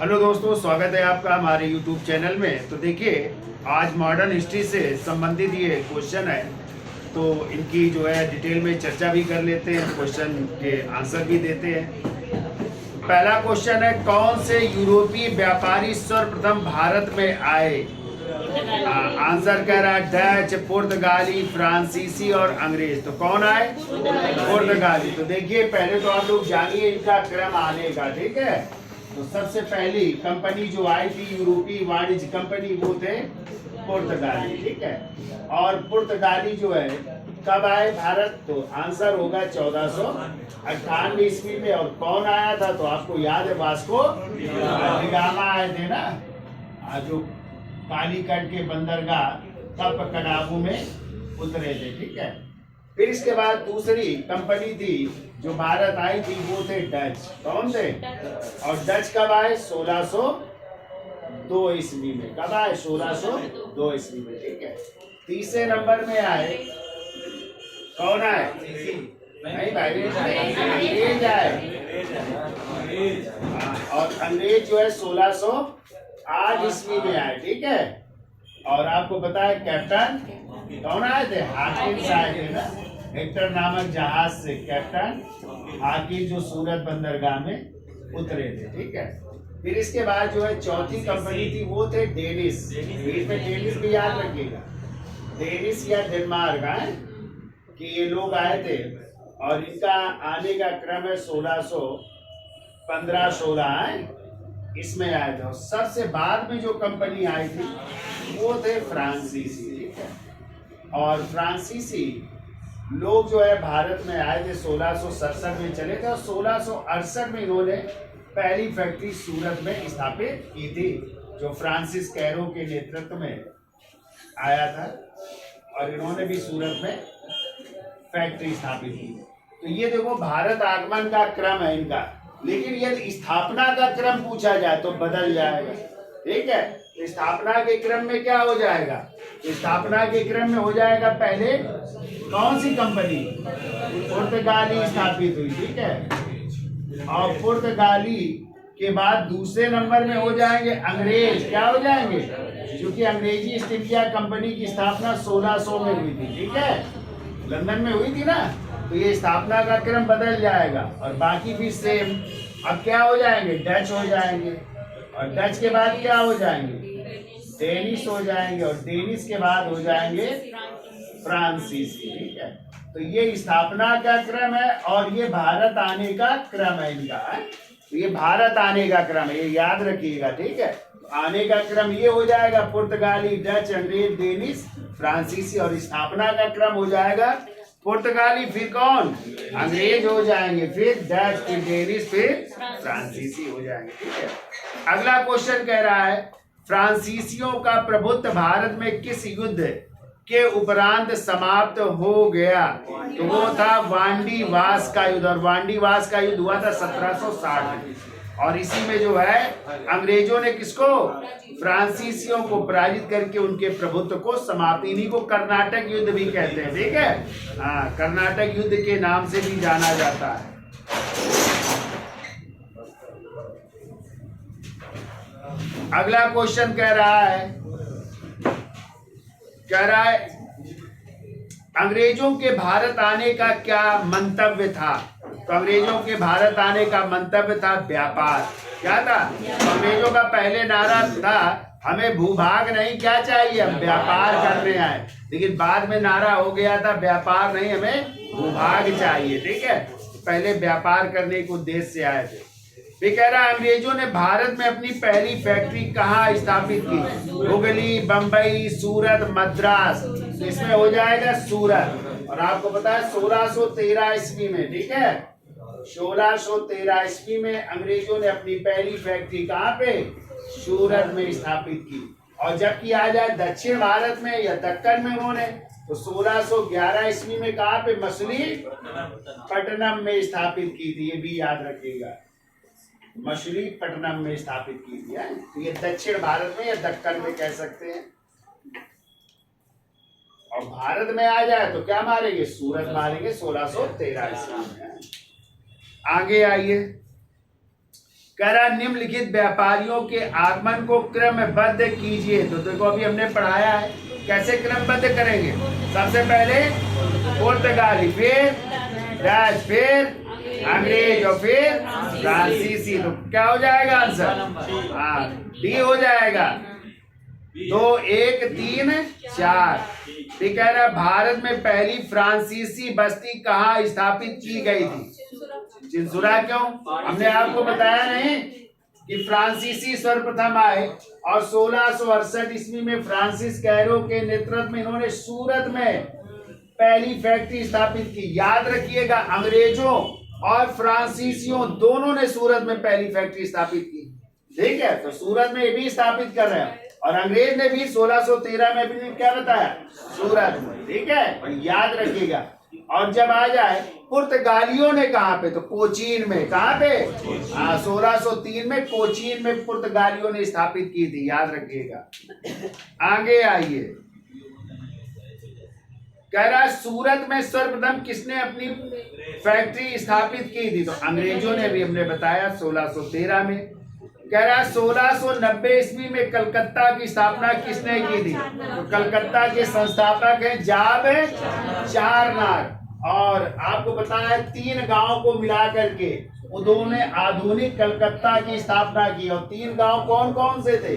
Hello दोस्तों, स्वागत है आपका हमारे यूट्यूब चैनल में। तो देखिए, आज मॉडर्न हिस्ट्री से संबंधित ये क्वेश्चन है, तो इनकी जो है डिटेल में चर्चा भी कर लेते हैं, क्वेश्चन के आंसर भी देते हैं। पहला क्वेश्चन है, कौन से यूरोपीय व्यापारी सर्वप्रथम भारत में आए? आंसर कह रहा है डच, पुर्तगाली, फ्रांसीसी और अंग्रेज। तो कौन आए? पुर्तगाली। तो देखिए, पहले तो आप लोग जानिए इनका क्रम आने का, ठीक है। तो सबसे पहली कंपनी जो आई थी यूरोपीय वाणिज्य कंपनी, वो थे पुर्तगाली, ठीक है। और पुर्तगाली जो है कब आए भारत? तो आंसर होगा 1498 ईस्वी में। और कौन आया था? तो आपको याद है, वास्को दा गामा आए थे ना, जो कालीकट के बंदरगाह कपकड़ाबू में उतरे थे, ठीक है। फिर इसके बाद दूसरी कंपनी थी जो भारत आई थी, वो थे डच। कौन थे? और डच कब आए? 1602 ईस्वी में। कब आए? 1602 ईस्वी में, ठीक है। तीसरे नंबर में आए, कौन आए? नहीं भाई, अंग्रेज आए। और अंग्रेज जो है 1608 ईस्वी में आए, ठीक है। और आपको पता है कैप्टन कौन आए थे? हाकिन्स आए थे ना, हेक्टर नामक जहाज से कैप्टन हाकिन जो सूरत बंदरगाह में उतरे थे, ठीक है। फिर इसके बाद जो है चौथी कंपनी थी, वो थे डेनिस। बीच में डेनिस भी याद रखिएगा, डेनिस या डेनमार्क है कि ये लोग आए थे। और इनका आने का क्रम है 1615-16 है, इसमें आए थे। और सबसे बाद में जो कंपनी आई थी वो थे फ्रांसीसी, ठीक है। और फ्रांसीसी लोग जो है भारत में आए थे 1667 में चले थे। और 1668 में इन्होंने पहली फैक्ट्री सूरत में स्थापित की थी, जो फ्रांसिस कैरो के नेतृत्व में आया था। और इन्होंने भी सूरत में फैक्ट्री स्थापित की। तो ये देखो, भारत आगमन का क्रम है इनका। लेकिन यदि स्थापना का क्रम पूछा जाए तो बदल जाएगा, ठीक है। स्थापना के क्रम में क्या हो जाएगा? स्थापना के क्रम में हो जाएगा, पहले कौन सी कंपनी? पुर्तगाली स्थापित हुई, ठीक है। और पुर्तगाली के बाद दूसरे नंबर में हो जाएंगे अंग्रेज। क्या हो जाएंगे? क्योंकि अंग्रेजी ईस्ट इंडिया कंपनी की स्थापना 1600 में हुई थी, ठीक है, लंदन में हुई थी ना। तो ये स्थापना का क्रम बदल जाएगा। और बाकी भी सेम। अब क्या हो जाएंगे? डच हो जाएंगे। और डच के बाद क्या हो जाएंगे? डेनिस हो जाएंगे। और डेनिस के बाद हो जाएंगे फ्रांसीसी, ठीक है। तो ये स्थापना का क्रम है और ये भारत आने का क्रम है इनका, है? तो ये भारत आने का क्रम है, ये याद रखिएगा, ठीक है। आने का क्रम ये हो जाएगा पुर्तगाली, डच, अंग्रेज, डेनिस, फ्रांसीसी। और स्थापना का क्रम हो जाएगा पुर्तगाली, फिर कौन? अंग्रेज हो जाएंगे, फिर डच, फिर डेनिस, फिर फ्रांसीसी हो जाएंगे, ठीक है। अगला क्वेश्चन कह रहा है, फ्रांसीसियों का प्रभुत्व भारत में किस युद्ध के उपरांत समाप्त हो गया? तो वो था वांडी वास का युद्ध। और वांडी वास का युद्ध हुआ था 1760 में। और इसी में जो है अंग्रेजों ने किसको? फ्रांसीसियों को पराजित करके उनके प्रभुत्व को समाप्त। इन्हीं को कर्नाटक युद्ध भी कहते हैं, ठीक है। हाँ, कर्नाटक युद्ध के नाम से भी जाना जाता है। अगला क्वेश्चन कह रहा है अंग्रेजों के भारत आने का क्या मंतव्य था? तो अंग्रेजों के भारत आने का मंतव्य था व्यापार। क्या था? अंग्रेजों का पहले नारा था, हमें भूभाग नहीं, क्या चाहिए? हम व्यापार करने आए। लेकिन बाद में नारा हो गया था, व्यापार नहीं, हमें भूभाग चाहिए, ठीक है। पहले व्यापार करने के उद्देश्य से आए थे। वे कह रहा है अंग्रेजों ने भारत में अपनी पहली फैक्ट्री कहाँ स्थापित की? हुगली, बंबई, सूरत, मद्रास। तो इसमें हो जाएगा सूरत। और आपको पता है 1613 ईस्वी में, ठीक है, 1613 ईस्वी में अंग्रेजों ने अपनी पहली फैक्ट्री कहाँ पे? सूरत में स्थापित की। और जबकि आ जाए दक्षिण भारत में या दक्कन में उन्होंने, तो 1611 ईस्वी में कहाँ पे? मछलीपट्टनम में स्थापित की थी। ये भी याद रखिएगा, मछलीपट्टनम में स्थापित की थी। तो ये दक्षिण भारत में या दक्कन में कह सकते हैं। और भारत में आ जाए तो क्या मारेंगे? सूरत मारेंगे 1613 ईस्वी में। आगे आइए, कह रहा निम्नलिखित व्यापारियों के आगमन को क्रमबद्ध कीजिए। तो देखो अभी हमने पढ़ाया है कैसे क्रमबद्ध करेंगे। सबसे पहले पुर्तगाली, फिर डच, फिर अंग्रेज और फिर फ्रांसीसी। तो क्या हो जाएगा आंसर? हाँ, डी हो जाएगा। 2 1 3 4। ठीक कह रहा भारत में पहली फ्रांसीसी बस्ती कहाँ स्थापित की गई थी? चिंसुरा। क्यों? हमने आपको बताया नहीं कि फ्रांसीसी सर्वप्रथम आए और 1668 ईस्वी में फ्रांसिस कैरो के नेतृत्व में इन्होंने सूरत में पहली फैक्ट्री स्थापित की। याद रखिएगा, अंग्रेजों और फ्रांसीसियों दोनों ने सूरत में पहली फैक्ट्री स्थापित की। ठीक है, तो सूरत में भी स्थापित कर रहे हैं और अंग्रेज ने भी 1613 में भी क्या बताया? सूरत में। ठीक है, और याद रखिएगा। और जब आ जाए पुर्तगालियों ने कहां पे? तो कोचीन में। कहां पे? 1603 में कोचीन में पुर्तगालियों ने स्थापित की थी। याद रखिएगा। आगे आइए, कह रहा सूरत में सर्वप्रथम किसने अपनी फैक्ट्री स्थापित की थी? तो अंग्रेजों ने भी, हमने बताया 1613 में। कह रहा 1690 ईस्वी में कलकत्ता की स्थापना किसने की थी? तो कलकत्ता के संस्थापक हैं जाब चारनाग। और आपको पता है 3 गांव को मिला करके उन्होंने आधुनिक कलकत्ता की स्थापना की। और 3 गांव कौन कौन से थे?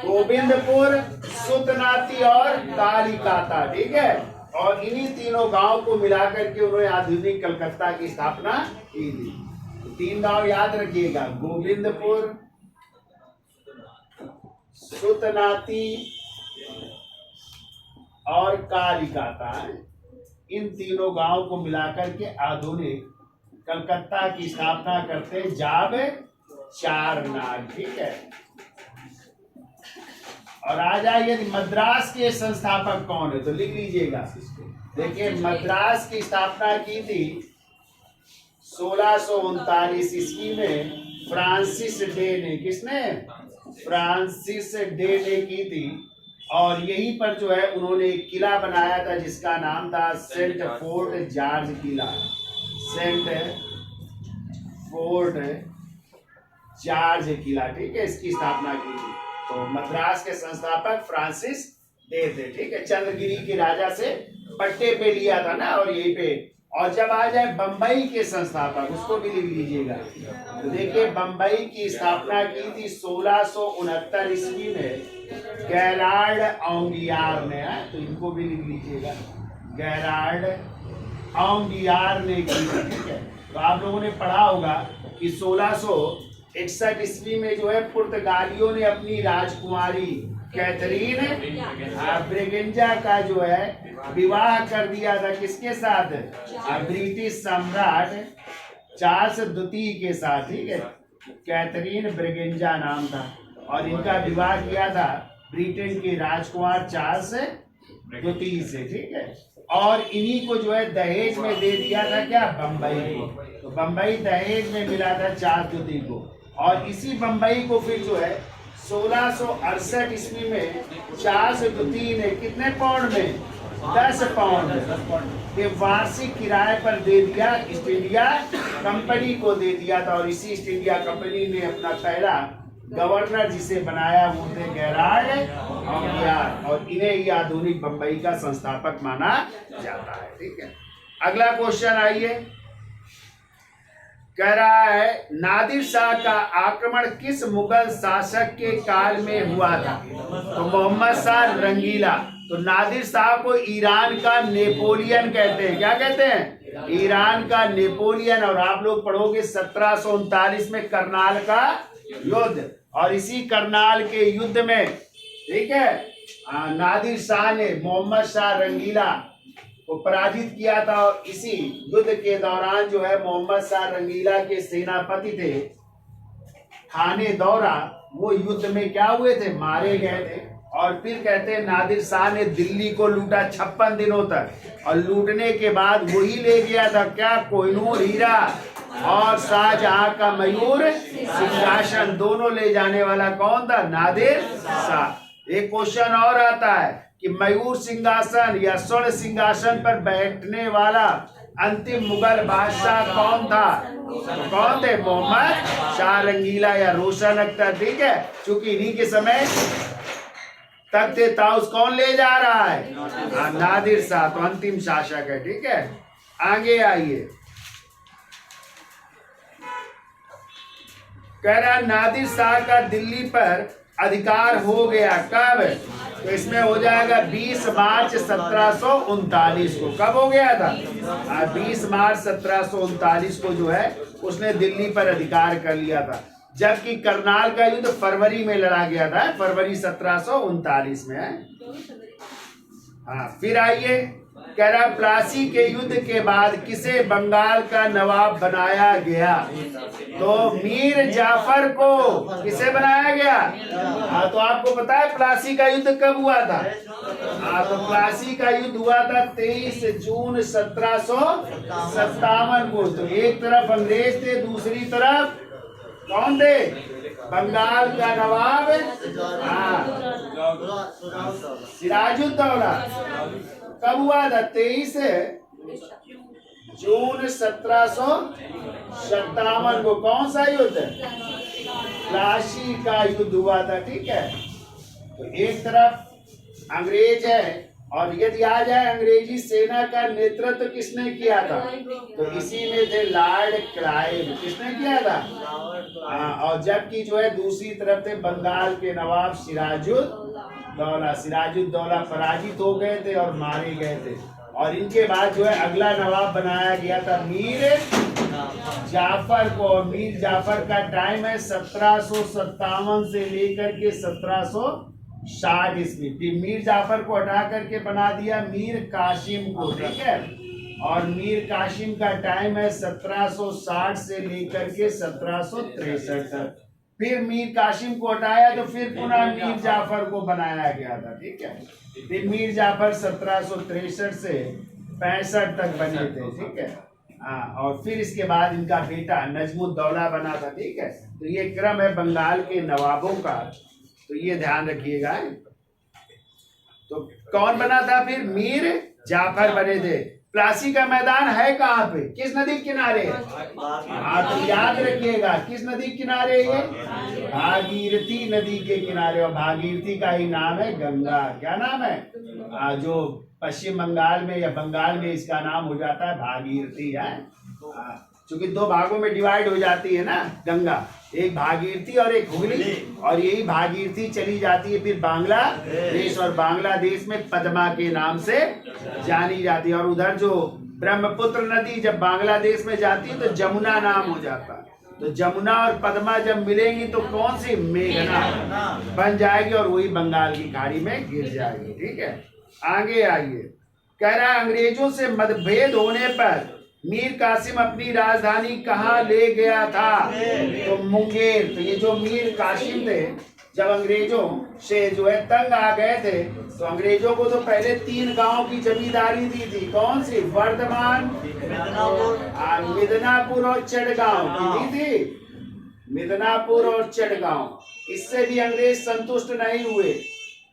गोविंदपुर, सुतनाती और कालीकाता। ठीक है, और इन्हीं तीनों गांव को मिलाकर के उन्होंने आधुनिक कलकत्ता की स्थापना की थी। तो 3 गांव याद रखिएगा, गोविंदपुर, सुतनाती और कालीकाता। इन तीनों गांव को मिलाकर के आधुनिक कलकत्ता की स्थापना करते जाब चारनाग। ठीक है, और आ जाइए मद्रास के संस्थापक कौन है? तो लिख लीजिएगा। देखिए, मद्रास की स्थापना की थी 1639 ईस्वी में फ्रांसिस डे ने। किसने? फ्रांसिस डे ने की थी। और यहीं पर जो है उन्होंने एक किला बनाया था जिसका नाम था सेंट फोर्ट जॉर्ज किला। सेंट फोर्ट जॉर्ज किला। ठीक है, इसकी स्थापना की थी। तो मद्रास के संस्थापक फ्रांसिस डे थे। ठीक है, चंद्रगिरी के राजा से पट्टे पे लिया था ना, और यहीं पे। और जब आ जाए बंबई के संस्थापक, उसको भी लिख लीजिएगा। तो देखिए, बंबई की स्थापना की थी 1669 ईस्वी में गैराल्ड औंगियार ने। तो इनको भी लिख लीजिएगा, गैराल्ड औंगियार ने की थी। ठीक है, तो आप लोगों ने पढ़ा होगा कि 1661 ईस्वी में जो है पुर्तगालियों ने अपनी राजकुमारी कैथरीन ब्रिगेंजा का जो है विवाह कर दिया था। किसके साथ? ब्रिटिश सम्राट चार्ल्स द्वितीय के साथ। ठीक है, कैथरीन ब्रिगेंजा नाम था और इनका विवाह किया था ब्रिटेन के राजकुमार चार्ल्स द्वितीय से। ठीक है, और इन्हीं को जो है दहेज में दे दिया था क्या? बंबई को। तो बंबई दहेज में मिला था चार्ल्स द्वितीय को। और इसी बंबई को फिर जो है 1668 ईस्वी में चार्ल्स द्वितीय ने कितने पाउंड में? 10 पाउंड के वार्षिक किराए पर दे दिया। ईस्ट इंडिया कंपनी को दे दिया था। और इसी ईस्ट इंडिया कंपनी ने अपना पहला गवर्नर जिसे बनाया वो थे गैराल्ड औंगियार। और इन्हें ही आधुनिक बंबई का संस्थापक माना जाता है। ठीक है, अगला क्वेश्चन आइए। कह रहा है नादिर शाह का आक्रमण किस मुगल शासक के काल में हुआ था? तो मोहम्मद शाह रंगीला। तो नादिर शाह को ईरान का नेपोलियन कहते हैं। क्या कहते हैं? ईरान का नेपोलियन। और आप लोग पढ़ोगे 1739 में करनाल का युद्ध। और इसी करनाल के युद्ध में, ठीक है, नादिर शाह ने मोहम्मद शाह रंगीला को पराजित किया था। और इसी युद्ध के दौरान जो है मोहम्मद शाह रंगीला के सेनापति थे खाने दौरा, वो युद्ध में क्या हुए थे? मारे गए थे। और फिर कहते हैं नादिर शाह ने दिल्ली को लूटा 56 दिनों तक। और लूटने के बाद वही ले गया था क्या? कोहिनूर हीरा और शाहजहां का मयूर सिंहासन। दोनों ले जाने वाला कौन था? नादिर शाह। एक क्वेश्चन और आता है कि मयूर सिंहासन या स्वर्ण सिंहासन पर बैठने वाला अंतिम मुगल बादशाह कौन था? तो कौन थे? मोहम्मद शाह रंगीला या रोशन अख्तर। ठीक है, क्योंकि इन्हीं के समय तख्ते ताउस कौन ले जा रहा है? नादिर शाह, तो अंतिम शासक है। ठीक है, आगे आइए। कह रहा नादिर शाह का दिल्ली पर अधिकार हो गया कब? तो इसमें हो जाएगा 20 मार्च 1739 को। कब हो गया था? 20 मार्च 1739 को जो है उसने दिल्ली पर अधिकार कर लिया था, जबकि करनाल का युद्ध फरवरी में लड़ा गया था, फरवरी 1739 में है। हाँ, फिर आइए, कह रहा प्लासी के युद्ध के बाद किसे बंगाल का नवाब बनाया गया? तो मीर जाफर को किसे बनाया गया? हाँ, तो आपको पता है प्लासी का युद्ध कब हुआ था? हाँ, तो प्लासी का युद्ध हुआ था 23 जून 1757 को। तो एक तरफ अंग्रेज थे, दूसरी तरफ कौन थे? बंगाल का नवाब सिराजुद्दौला। कब हुआ था? 23 जून 1757 को। कौन सा युद्ध? प्लासी का युद्ध हुआ था। ठीक है, तो एक तरफ अंग्रेज है, और यदि आ जाए अंग्रेजी सेना का नेतृत्व किसने किया था? तो इसी में थे लॉर्ड क्लाइव। किसने किया था? और जबकि जो है दूसरी तरफ थे बंगाल के नवाब सिराजुद्दौला। सिराजुद्दौला पराजित हो गए थे और मारे गए थे, और इनके बाद जो है अगला नवाब बनाया गया था मीर जाफर को। और मीर जाफर का टाइम है 1757 से लेकर के 1760 ईस्वी। फिर मीर जाफर को हटा करके बना दिया मीर कासिम को। ठीक है, और मीर कासिम का टाइम है 1760 से लेकर के 1763 तक। फिर मीर कासिम को हटाया तो फिर पुनः मीर जाफर को बनाया गया था। ठीक है, फिर मीर जाफर 1763 से 65 तक बने थे। ठीक है, हाँ, और फिर इसके बाद इनका बेटा नजमुद्दौला बना था। ठीक है, तो ये क्रम है बंगाल के नवाबों का, तो ये ध्यान रखिएगा। तो कौन बना था? फिर मीर जाफर बने थे। प्लासी का मैदान है कहाँ पे? किस नदी के किनारे है? हाँ, तो याद रखिएगा किस नदी के किनारे है? भागीरथी नदी के किनारे। और भागीरथी का ही नाम है गंगा। क्या नाम है? जो पश्चिम बंगाल में या बंगाल में इसका नाम हो जाता है भागीरथी है। क्योंकि दो भागों में डिवाइड हो जाती है ना गंगा, एक भागीरथी और एक हुगली, और यही भागीरथी चली जाती है फिर बांग्लादेश, और बांग्लादेश में पद्मा के नाम से जानी जाती है। और उधर जो ब्रह्मपुत्र नदी जब बांग्लादेश में जाती है तो जमुना नाम हो जाता है। तो जमुना और पद्मा जब मिलेंगी तो कौन सी? मेघना बन जाएगी, और वही बंगाल की खाड़ी में गिर जाएगी। ठीक है, आगे आइए। कह रहा है अंग्रेजों से मतभेद होने पर मीर कासिम अपनी राजधानी कहाँ ले गया था? तो मुंगेर। तो ये जो मीर कासिम थे जब अंग्रेजों से जो है तंग आ गए थे, तो अंग्रेजों को तो पहले 3 गांव की जमींदारी दी थी। कौन सी? वर्धमान, मिदनापुर और चढ़गांव की दी थी। मिदनापुर और चढ़गांव। इससे भी अंग्रेज संतुष्ट नहीं हुए,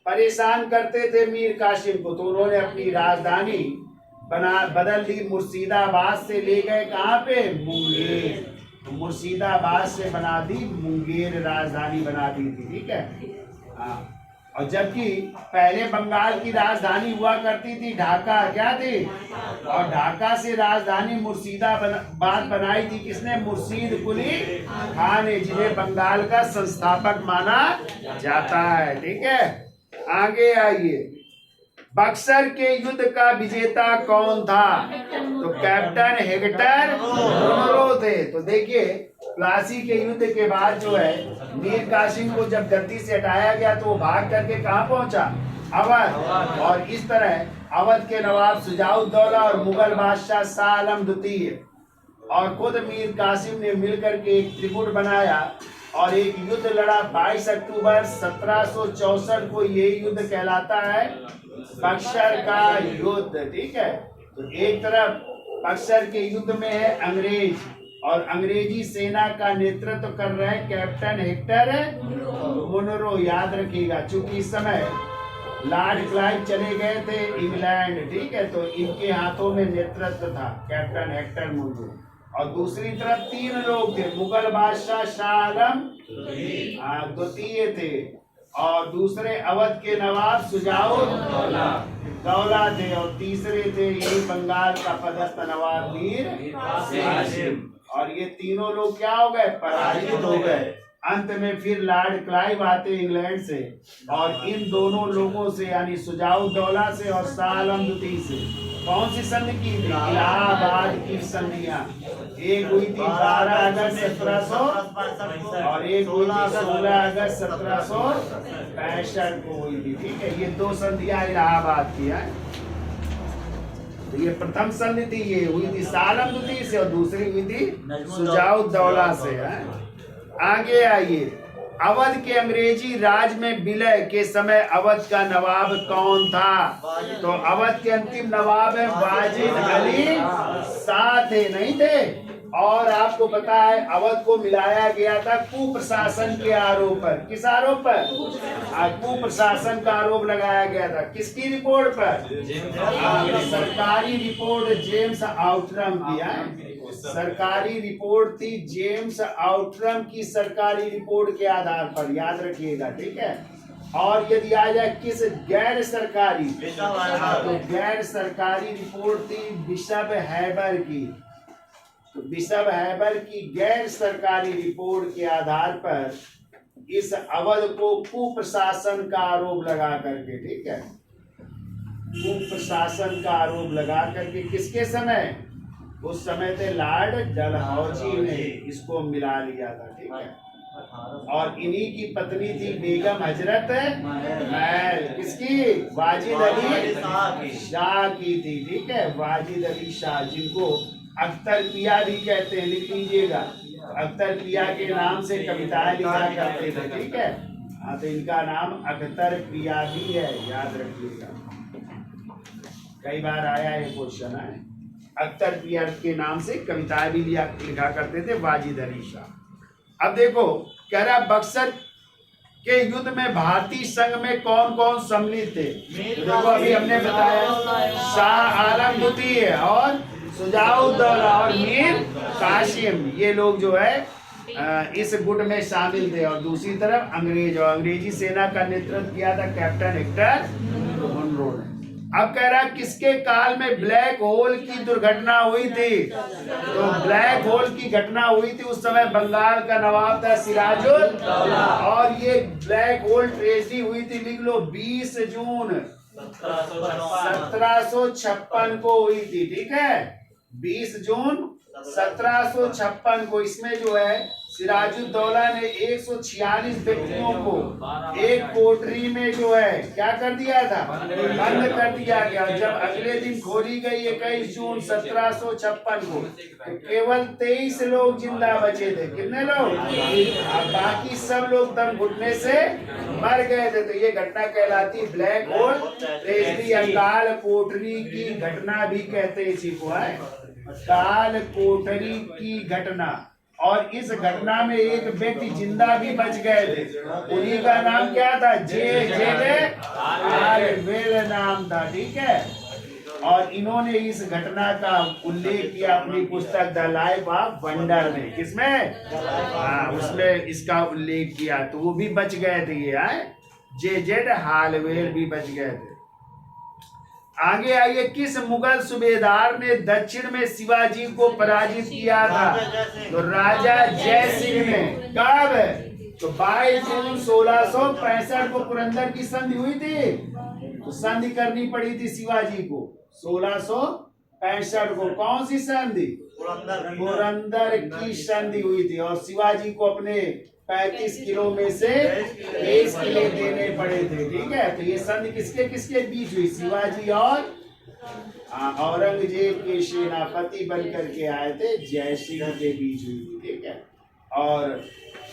परेशान करते थे मीर कासिम को, तो उन्होंने अपनी राजधानी बदल दी। मुर्शिदाबाद से ले गए कहाँ पे? मुंगेर। तो मुर्शिदाबाद से बना दी मुंगेर, राजधानी बना दी थी। ठीक है, हाँ, और जबकि पहले बंगाल की राजधानी हुआ करती थी ढाका। क्या थी? और ढाका से राजधानी मुर्शिदाबाद बनाई थी किसने? मुर्शीद कुली खान ने, जिन्हें बंगाल का संस्थापक माना जाता है। ठीक है, आगे आइए। बक्सर के युद्ध का विजेता कौन था? तो कैप्टन हेक्टर मुनरो थे। तो देखिए प्लासी के युद्ध के बाद जो है मीर कासिम को जब गद्दी से हटाया गया तो वो भाग करके कहाँ पहुंचा? अवध। और इस तरह अवध के नवाब शुजाउद्दौला और मुगल बादशाह शाह आलम द्वितीय और खुद मीर कासिम ने मिलकर के एक त्रिपुट बनाया और एक युद्ध लड़ा 22 अक्टूबर 1764 को। ये युद्ध कहलाता है बक्सर का युद्ध। ठीक है, तो एक तरफ बक्सर के युद्ध में है अंग्रेज और अंग्रेजी सेना का नेतृत्व कर रहे हैं कैप्टन हेक्टर मुनरो। याद रखिएगा, चूंकि इस समय लॉर्ड क्लाइव चले गए थे इंग्लैंड, ठीक है, तो इनके हाथों में नेतृत्व था कैप्टन हेक्टर मुंजो। और दूसरी तरफ 3 लोग थे, मुगल बादशाह शाह आलम द्वितीय थे, और दूसरे अवध के नवाब शुजाउद्दौला थे, और तीसरे थे यही बंगाल का पदस्थ नवाब मीर कासिम। और ये तीनों लोग क्या हो गए? पराजित हो गए। अंत में फिर लॉर्ड क्लाइव आते इंग्लैंड से, और इन दोनों लोगों से यानी शुजाउद्दौला से और शाह आलम द्वितीय से कौन सी संधि की थी? इलाहाबाद की संधियां। एक हुई थी 12 अगस्त 1700 और एक हुई थी 16 अगस्त 1765 को हुई थी, ठीक है। ये 2 संधियां इलाहाबाद की है। तो ये प्रथम संधि थी, ये हुई थी शाह आलम द्वितीय से, और दूसरी हुई थी शुजाउद्दौला से है। आगे आइए, अवध के अंग्रेजी राज में विलय के समय अवध का नवाब कौन था? तो अवध के अंतिम नवाब है वाजिद अली शाह थे, नहीं थे। और आपको पता है अवध को मिलाया गया था कुप्रशासन के आरोप पर। किस आरोप पर? कुप्रशासन का आरोप लगाया गया था। किसकी रिपोर्ट पर? सरकारी रिपोर्ट जेम्स आउटरम की है। सरकारी रिपोर्ट थी जेम्स आउटरम की सरकारी रिपोर्ट के आधार पर, याद रखिएगा, ठीक है। और यदि आ जाए किस गैर सरकारी, तो गैर सरकारी रिपोर्ट थी बिशप हैबर की। तो बिशप हैबर की गैर सरकारी रिपोर्ट के आधार पर इस अवध को कुप्रशासन का आरोप लगा करके, ठीक है, कुप्रशासन का आरोप लगा करके किसके समय? उस समय थे लॉर्ड डलहौजी ने इसको मिला लिया था, ठीक है। और इन्हीं की पत्नी थी बेगम हजरत महल, किसकी? वाजिद अली शाह की थी, ठीक है, वाजिद अली शाह, जिनको अख्तर पिया भी कहते हैं, लिख लीजिएगा। अख्तर पिया के नाम से कविताएं लिखा करते थे, ठीक है। हाँ, तो इनका नाम अख्तर पिया भी है, याद रखिएगा, कई बार आया ये क्वेश्चन है। अख्तर पिया के नाम से कविताएं भी लिखा करते थे वाजिद अली शाह। अब देखो, कह रहा बक्सर के युद्ध में भारतीय संघ में कौन कौन सम्मिलित थे? देखो अभी हमने बताया शाह आलम द्वितीय और शुजाउद्दौला और मीर कासिम, ये लोग जो है इस गुट में शामिल थे। और दूसरी तरफ अंग्रेज, और अंग्रेजी सेना का नेतृत्व किया था कैप्टन हेक्टर मुनरो ने। अब कह रहा है किसके काल में ब्लैक होल की दुर्घटना हुई थी? तो ब्लैक होल की घटना हुई थी, उस समय बंगाल का नवाब था सिराजुद्दौला, और ये ब्लैक होल ट्रेजेडी हुई थी, लिख लो, 20 जून 1756 को हुई थी, ठीक है, 20 जून 1756 को। इसमें जो है सिराजुद्दौला ने 146 व्यक्तियों को एक कोठरी में जो है क्या कर दिया था? बंद कर दिया गया। जब अगले दिन खोली गई 21 जून 1756 को, तो केवल 23 लोग जिंदा बचे थे। कितने लोग? बाकी सब लोग दम घुटने से मर गए थे। तो ये घटना कहलाती ब्लैक होल ट्रेजेडी, अकाल कोठरी की घटना भी कहते हैं इसी को, है काल कोठरी की घटना। और इस घटना में एक व्यक्ति जिंदा भी बच गए थे, उन्हीं का नाम क्या था? जे हालवेल नाम था, ठीक है। और इन्होंने इस घटना का उल्लेख किया अपनी पुस्तक द लाइफ ऑफ वंडर में। किसमें? हाँ, उसमें इसका उल्लेख किया। तो वो भी बच गए थे, ये जे हालवेल भी बच गए थे। आगे आइए, किस मुगल सूबेदार ने दक्षिण में शिवाजी को पराजित किया था? तो राजा जय सिंह ने। कब? तो 22 जून 1665 को पुरंदर की संधि हुई थी। तो संधि करनी पड़ी थी शिवाजी को 1665 को। कौन सी संधि? पुरंदर की संधि हुई थी। और शिवाजी को अपने 35 किलो में से 23 किले देने पड़े थे, ठीक है। तो ये संधि किसके किसके बीच हुई? शिवाजी और औरंगजेब के सेनापति बनकर के आए थे जय सिंह के बीच हुई थी, ठीक है। और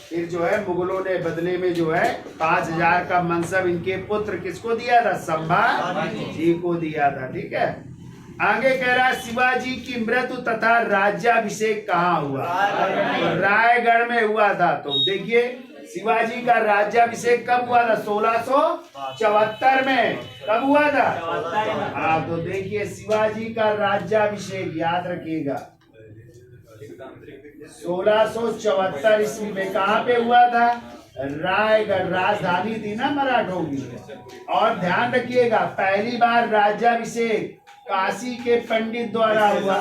फिर जो है मुगलों ने बदले में जो है 5000 का मनसब इनके पुत्र किसको दिया था? संभाजी को दिया था, ठीक है। आगे कह रहा है शिवाजी की मृत्यु तथा राज्याभिषेक कहाँ हुआ? तो रायगढ़ में हुआ था। तो देखिए शिवाजी का राज्याभिषेक कब हुआ था? 1674 में। कब हुआ था? हाँ, तो देखिए शिवाजी का राज्याभिषेक याद रखिएगा 1674 ईस्वी में कहाँ पे हुआ था? रायगढ़, राजधानी थी ना मराठों की। और ध्यान रखिएगा पहली बार राज्याभिषेक काशी के पंडित द्वारा हुआ।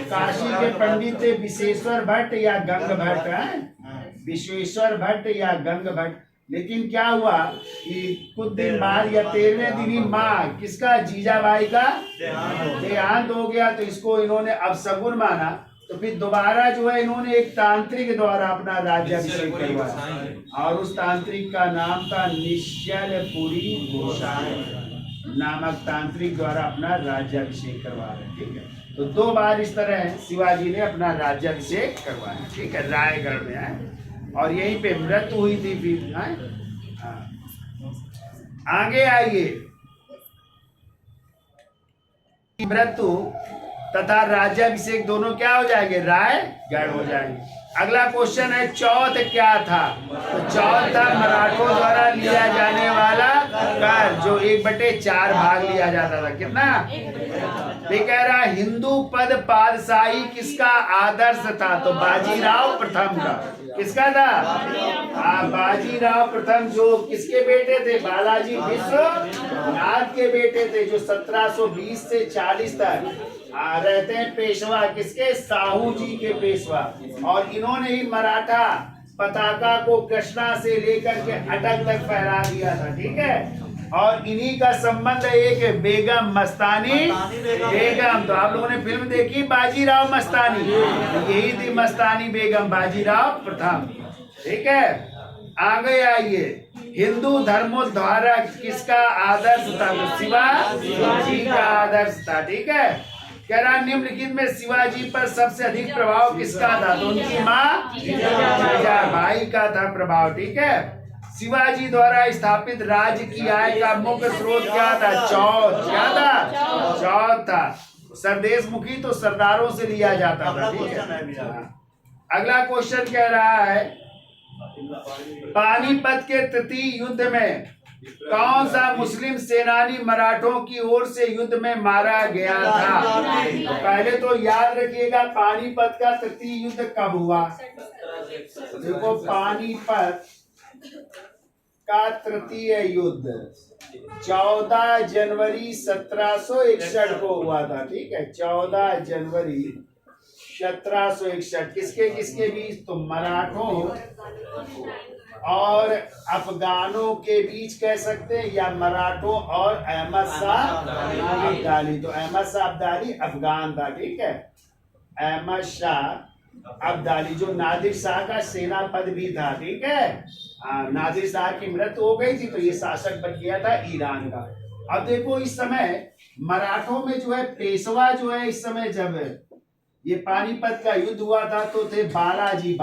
काशी के पंडित थे विश्वेश्वर भट्ट या गंग भट्ट है, विश्वेश्वर भट्ट या गंग भट्ट। लेकिन क्या हुआ कि कुछ दिन बाद या 13वें दिन ही माँ किसका, जीजाबाई का देहांत हो गया। तो इसको इन्होंने अपशगुन माना। तो फिर दोबारा जो है इन्होंने एक तांत्रिक द्वारा अपना राज्याभिषेक करवाया और उस तांत्रिक का नाम था निश्चलपुरी गोसाई नामक तांत्रिक द्वारा अपना राज्याभिषेक करवा रहे। ठीक है, तो 2 बार इस तरह शिवाजी ने अपना राज्याभिषेक करवाया। ठीक है, रायगढ़ में है और यहीं पे मृत्यु हुई थी फिर। आगे आइए, मृत्यु तथा राज्याभिषेक दोनों क्या हो जाएंगे? रायगढ़ हो जाएंगे। अगला क्वेश्चन है चौथ क्या था? तो चौथ था मराठों द्वारा लिया जाने वाला कर, जो 1/4 भाग लिया जाता था। कितना? ये कह रहा हिंदू पद पातशाही किसका आदर्श था? तो बाजीराव प्रथम का। किसका था? बाजीराव प्रथम, जो किसके बेटे थे? बालाजी विश्वनाथ के बेटे थे, जो 1720 से 40 तक रहते हैं पेशवा। किसके? साहू जी के पेशवा। और इन्होंने ही मराठा पताका को कृष्णा से लेकर के अटक तक फहरा दिया था। ठीक है, और इन्हीं का संबंध एक बेगम मस्तानी बेगम। तो आप लोगों ने फिल्म देखी बाजीराव मस्तानी, यही थी मस्तानी बेगम, बाजीराव प्रथम। ठीक है, आगे आइए, हिंदू धर्मोद्धारक किसका आदर्श था? तो शिवाजी का आदर्श था। ठीक है, कह रहा निम्नलिखित में शिवाजी पर सबसे अधिक प्रभाव किसका था? तो उनकी माँ जीजाबाई का था प्रभाव। ठीक है, शिवाजी द्वारा स्थापित राज्य की आय का मुख्य स्रोत क्या था? चौथ। क्या था? चौथ था। सरदेशमुखी तो सरदारों से लिया जाता था। ठीक है, अगला क्वेश्चन कह रहा है पानीपत के तृतीय युद्ध में कौन सा मुस्लिम सेनानी मराठों की ओर से युद्ध में मारा गया था? तो पहले तो याद रखिएगा पानीपत का तृतीय युद्ध कब हुआ? देखो पानीपत का तृतीय युद्ध 14 जनवरी 1761 को हुआ था। ठीक है, 14 जनवरी 1761। किसके किसके बीच? तो मराठों और अफगानों के बीच कह सकते हैं, या मराठों और अहमद शाह अब्दाली। तो अहमद शाह अब्दाली अफगान था। ठीक है, अहमद शाह अब्दाली जो नादिर शाह का सेनापति भी था। ठीक है, नादिर शाह की मृत्यु हो गई थी तो ये शासक बन गया था ईरान का। अब देखो इस समय मराठों में जो है पेशवा जो है, इस समय जब ये पानीपत का युद्ध हुआ था तो थे बालाजी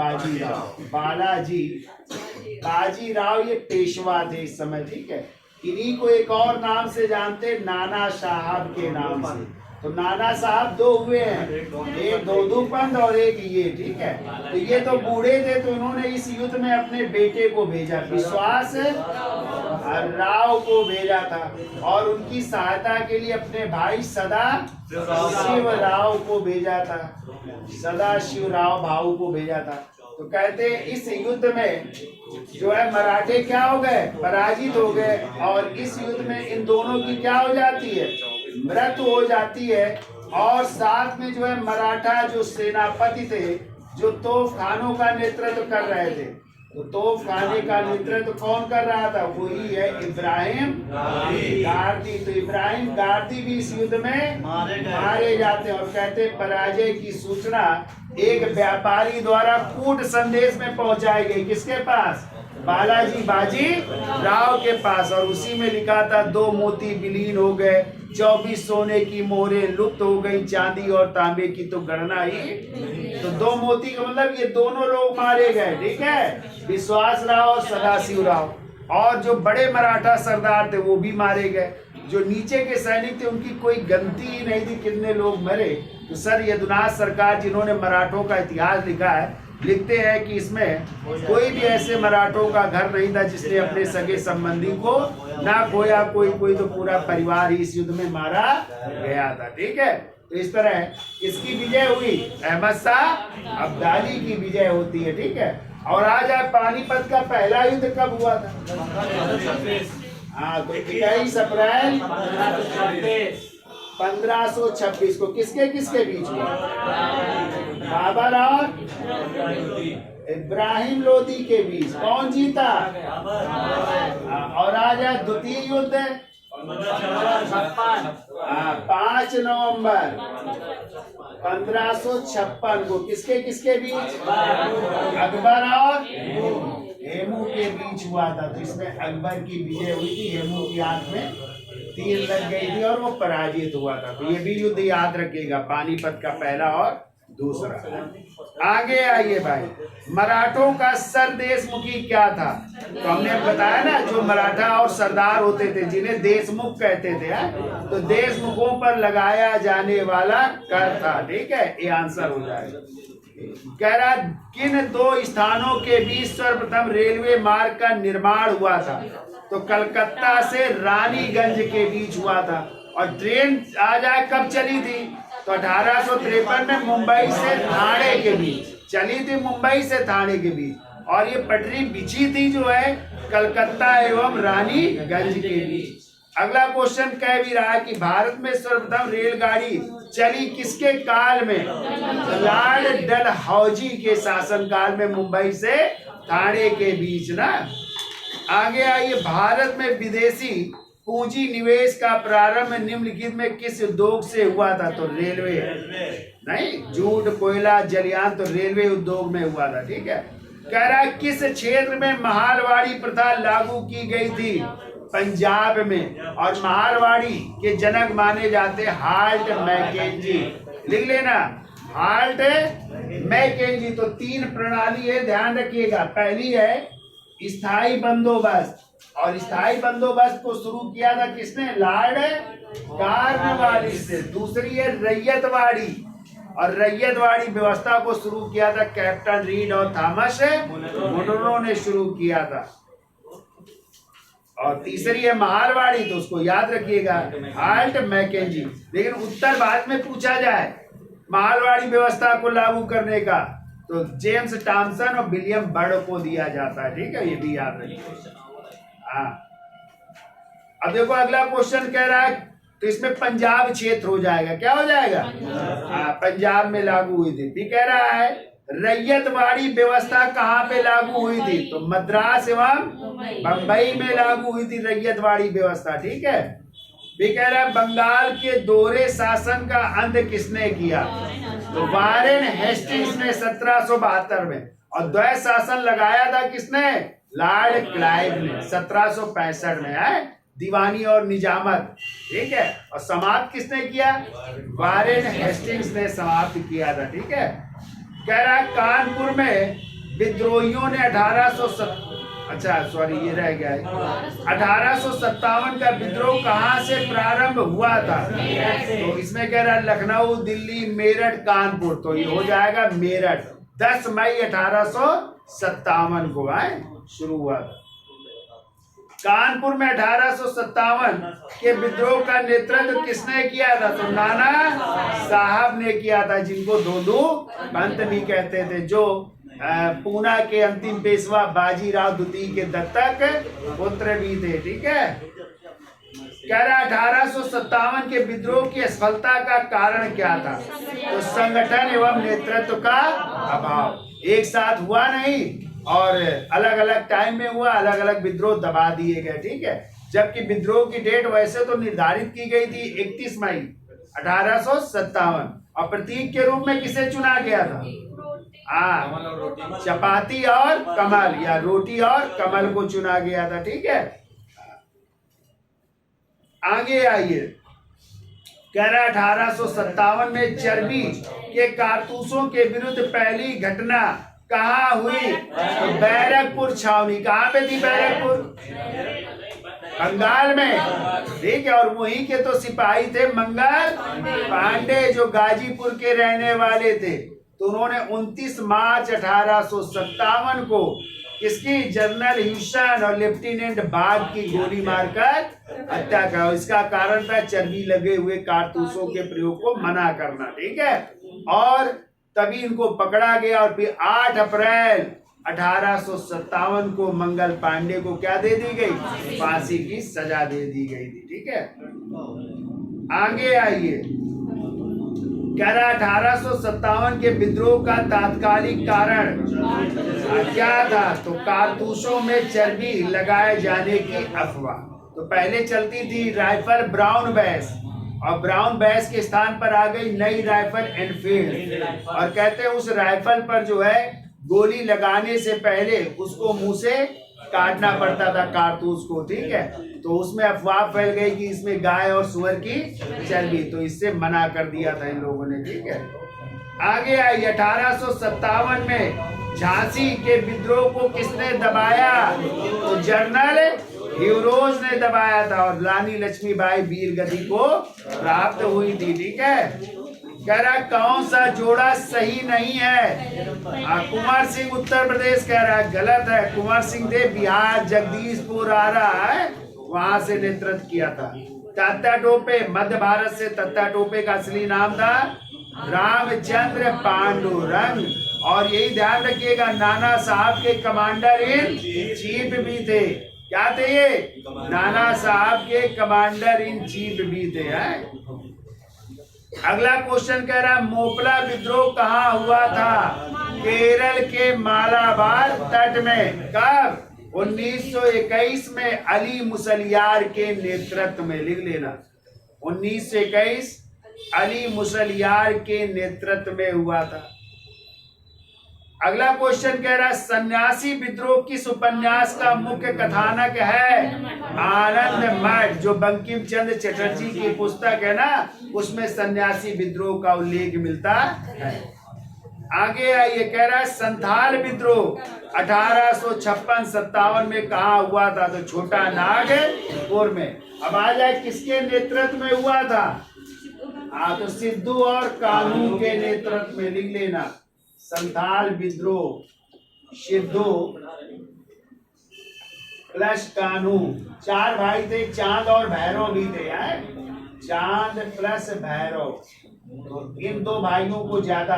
बाजीराव ये पेशवा थे इस समय। ठीक है, इन्हीं को एक और नाम से जानते, नाना साहब के नाम से। तो नाना साहब 2 हुए हैं, एक दोदूपंत और एक ये। ठीक है, तो ये तो बूढ़े थे तो इन्होंने इस युद्ध में अपने बेटे को भेजा, विश्वास राव को भेजा था, और उनकी सहायता के लिए अपने भाई सदाशिव राव को भेजा था, सदाशिव राव भाऊ को भेजा था। तो कहते हैं इस युद्ध में जो है मराठे क्या हो गए? पराजित हो गए, और इस युद्ध में इन दोनों की क्या हो जाती है? मृत्यु हो जाती है। और साथ में जो है मराठा जो सेनापति थे, जो तोप खानों का नेतृत्व कर रहे थे, तो तोप खाने का नेतृत्व कौन कर रहा था? वही है इब्राहिम गारदी। तो इब्राहिम गारदी भी इस युद्ध में मारे जाते हैं। और कहते हैं पराजय की सूचना एक व्यापारी द्वारा कूट संदेश में पहुंचाई गई। किसके पास? बालाजी बाजी राव के पास। और उसी में लिखा था 2 मोती विलीन हो गए, 24 सोने की मोहरें लुप्त हो गई, चांदी और तांबे की तो गणना ही। तो 2 मोती का मतलब ये दोनों लोग मारे गए। ठीक है, विश्वास राव और सदाशिव राव। और जो बड़े मराठा सरदार थे वो भी मारे गए। जो नीचे के सैनिक थे उनकी कोई गिनती ही नहीं थी कितने लोग मरे। तो सर यदुनाथ सरकार जिन्होंने मराठों का इतिहास लिखा है, लिखते हैं कि इसमें कोई भी ऐसे मराठों का घर नहीं था जिसने अपने सगे संबंधी को ना खोया, कोई तो पूरा परिवार इस युद्ध में मारा गया था। ठीक है, तो इस तरह इसकी विजय हुई, अहमद शाह अब्दाली की विजय होती है। ठीक है, और आज पानीपत का पहला युद्ध कब हुआ था? हाँ, तो 21 अप्रैल 1526 को किसके किसके बीच हुआ? बाबर और इब्राहिम लोदी के बीच। कौन जीता? और आज द्वितीय युद्ध 5 नवंबर 1556 को किसके किसके बीच? अकबर और हेमू के बीच हुआ था। तो इसमें अकबर की विजय हुई थी, हेमू की आंख में तीर लग गई थी और वो पराजित हुआ था। तो ये भी युद्ध याद रखिएगा, पानीपत का पहला और दूसरा। आगे आइए भाई, मराठों का सर देशमुखी क्या था? तो हमने बताया ना, जो मराठा और सरदार होते थे जिन्हें देशमुख कहते थे, तो देशमुखों पर लगाया जाने वाला कर था। ठीक है, ये आंसर हो जाएगा। कह रहा किन दो स्थानों के बीच सर्वप्रथम रेलवे मार्ग का निर्माण हुआ था? तो कलकत्ता से रानीगंज के बीच हुआ था। और ट्रेन कब चली थी? तो 1853 में मुंबई से ठाणे के बीच चली थी, मुंबई से ठाणे के बीच। और ये पटरी बिछी थी जो है कलकत्ता एवं रानीगंज के बीच। अगला क्वेश्चन कह भी रहा है कि भारत में सर्वप्रथम रेलगाड़ी चली किसके काल में? लॉर्ड डलहौजी के शासनकाल में, मुंबई से ठाणे के बीच ना। आगे आइए, भारत में विदेशी पूंजी निवेश का प्रारंभ निम्नलिखित में किस उद्योग से हुआ था? तो रेलवे नहीं, जूट, कोयला, जलयान, तो रेलवे उद्योग में हुआ था। ठीक है, कह रहा है किस क्षेत्र में महारवाड़ी प्रथा लागू की गई थी? पंजाब में। और महारवाड़ी के जनक माने जाते हाल्ट मैकेंजी। लिख लेना, हाल्ट मैकेंजी। तो 3 प्रणाली है, ध्यान रखिएगा। पहली है स्थायी बंदोबस्त, और स्थायी बंदोबस्त को शुरू किया था किसने? लॉर्ड कॉर्नवालिस से। दूसरी है रैयतवाड़ी, और रैयतवाड़ी व्यवस्था को शुरू किया था कैप्टन रीड और थॉमस मुनरो ने शुरू किया था। और तीसरी है महारवाड़ी, तो उसको याद रखिएगा, हाल्ट मैकेंजी। लेकिन उत्तर बाद में पूछा जाए महारवाड़ी व्यवस्था को लागू करने का, तो जेम्स टॉमसन और विलियम बर्ड को दिया जाता है। ठीक है, ये भी याद रखिए। हाँ, अब देखो अगला क्वेश्चन कह रहा है, तो इसमें पंजाब क्षेत्र हो जाएगा। क्या हो जाएगा? हाँ, पंजाब में लागू हुई थी। भी कह रहा है रैयतवाड़ी व्यवस्था कहाँ पे लागू हुई थी? तो मद्रास एवं बंबई में लागू हुई थी रैयतवाड़ी व्यवस्था। ठीक है, भी कह रहा है बंगाल के दोहरे शासन का अंत किसने किया? तो वारेन हेस्टिंग्स ने 1772 में। और द्वैत शासन लगाया था किसने? लॉर्ड क्लाइव ने 1765 में है, दीवानी और निजामत। ठीक है, और समाप्त किसने किया? वारेन हेस्टिंग्स ने समाप्त किया था। ठीक है, कह रहा है कानपुर में विद्रोहियों ने 1857 का विद्रोह कहाँ से प्रारंभ हुआ था? तो इसमें कह रहा है लखनऊ, दिल्ली, मेरठ, कानपुर। तो ये हो जाएगा मेरठ। 10 मई 1857 को शुरू हुआ था। कानपुर में 1857 के विद्रोह का नेतृत्व किसने किया था? तो नाना साहब ने किया था, जिनको धोलू पंत भी कहते थे, जो पूना के अंतिम पेशवा बाजीराव द्वितीय के दत्तक पुत्र भी थे। ठीक है, कह रहा 1857 के विद्रोह की असफलता का कारण क्या था? तो संगठन एवं नेतृत्व का अभाव। एक साथ हुआ नहीं और अलग अलग टाइम में हुआ, अलग अलग विद्रोह दबा दिए गए। ठीक है, जबकि विद्रोह की डेट वैसे तो निर्धारित की गई थी 31 मई 1857, और प्रतीक के रूप में किसे चुना गया था? चपाती और कमल, या रोटी और कमल को चुना गया था। ठीक है, आगे आइए, कह रहा 1857 में चर्बी के कारतूसों के विरुद्ध पहली घटना कहाँ हुई? तो बैरकपुर छावनी। कहाँ पे थी बैरकपुर? बंगाल में। ठीक है, और वहीं के तो सिपाही थे मंगल पांडे, जो गाजीपुर के रहने वाले थे। तो उन्होंने 29 मार्च 1857 को किसकी, जनरल ह्यूसन और लेफ्टिनेंट बाग की गोली मारकर हत्या का। इसका कारण था चर्बी लगे हुए कारतूसों के प्रयोग को मना करना, ठीक है। और तभी इनको पकड़ा गया और फिर 8 अप्रैल 1857 को मंगल पांडे को क्या दे दी गई, फांसी की सजा दे दी गई थी, ठीक है। आगे आइए, कह रहा 1857 के विद्रोह का तात्कालिक कारण क्या था, तो कारतूसों में चर्बी लगाए जाने की अफवाह। तो पहले चलती थी राइफल ब्राउन बैस, और ब्राउन बैस के स्थान पर आ गई नई राइफल एनफील्ड। और कहते हैं उस राइफल पर जो है गोली लगाने से पहले उसको मुंह से काटना पड़ता था कारतूस को, ठीक है। तो उसमें अफवाह फैल गई कि इसमें गाय और सुअर की चर्बी, तो इससे मना कर दिया था इन लोगों ने, ठीक है। आगे आई 1857 में झांसी के विद्रोह को किसने दबाया, तो जनरल ह्यूरोज ने दबाया था, और रानी लक्ष्मीबाई वीर गति को प्राप्त हुई थी, ठीक है। कह रहा कौन सा जोड़ा सही नहीं है, कुंवर सिंह उत्तर प्रदेश कह रहा है गलत है। कुंवर सिंह थे बिहार, जगदीशपुर आ रहा है, वहां से नेतृत्व किया था। तत्ता टोपे मध्य भारत से, तत्ता टोपे का असली नाम था रामचंद्र पांडुरंग। और यही ध्यान रखिएगा नाना साहब के कमांडर इन चीफ भी थे। क्या थे ये, नाना साहब के कमांडर इन चीफ भी थे, हैं? अगला क्वेश्चन कह रहा मोपला विद्रोह कहाँ हुआ था, केरल के मालाबार तट में। कब, 1921 में अली मुसलियार के नेतृत्व में, लिख लेना 1921 अली मुसलियार के नेतृत्व में हुआ था। अगला क्वेश्चन कह रहा है सन्यासी विद्रोह किस उपन्यास का मुख्य कथानक है, आनंद मठ, जो बंकिम चंद्र चटर्जी की पुस्तक है ना, उसमें सन्यासी विद्रोह का उल्लेख मिलता है। आगे आइए, कह रहा है संथाल विद्रोह 1856-57 में कहा हुआ था, तो छोटा नागपुर में। अब आ जाए किसके नेतृत्व में हुआ था, तो सिद्धू और कानू के नेतृत्व में, लिख लेना संथाल विद्रोह सिद्धू प्लस कानू, 4 भाई थे, चांद और भैरव भी थे, चांद प्लस भैरव, इन 2 भाइयों को ज्यादा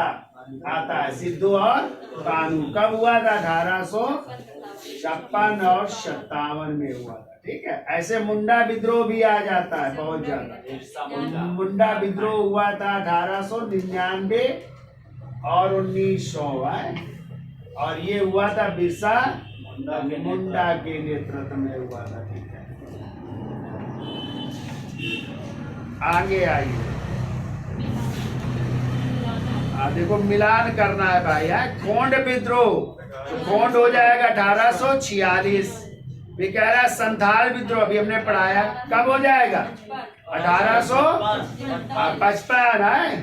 आता है, सिद्धू और कानू। कब हुआ था, 1856 और 57 में हुआ था, ठीक है। ऐसे मुंडा विद्रोह भी आ जाता है बहुत ज्यादा। मुंडा विद्रोह हुआ था 1899 और 1900, और ये हुआ था बिरसा मुंडा के नेतृत्व में हुआ था, ठीक है। आगे आइए, देखो मिलान करना है भाई, खोंड विद्रोह, तो खोंड हो जाएगा 1846। भी कह रहा है संथाल विद्रोह, अभी हमने पढ़ाया, कब हो जाएगा 1855 है।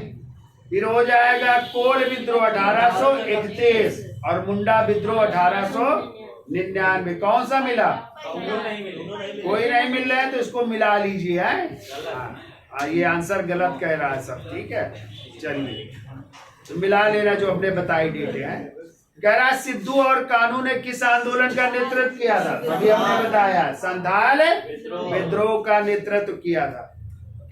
फिर हो जाएगा कोल विद्रोह 1831, और मुंडा विद्रोह 1899। कौन सा मिला, कोई नहीं मिल रहा है, तो इसको मिला लीजिए, है ये आंसर गलत कह रहा है सब, ठीक है। चलिए तो मिला लेना जो अपने बताई डेट है। कह रहा सिद्धू और कानू ने किस आंदोलन का नेतृत्व किया था, तो अभी हमने बताया संथाल विद्रोह का नेतृत्व किया था।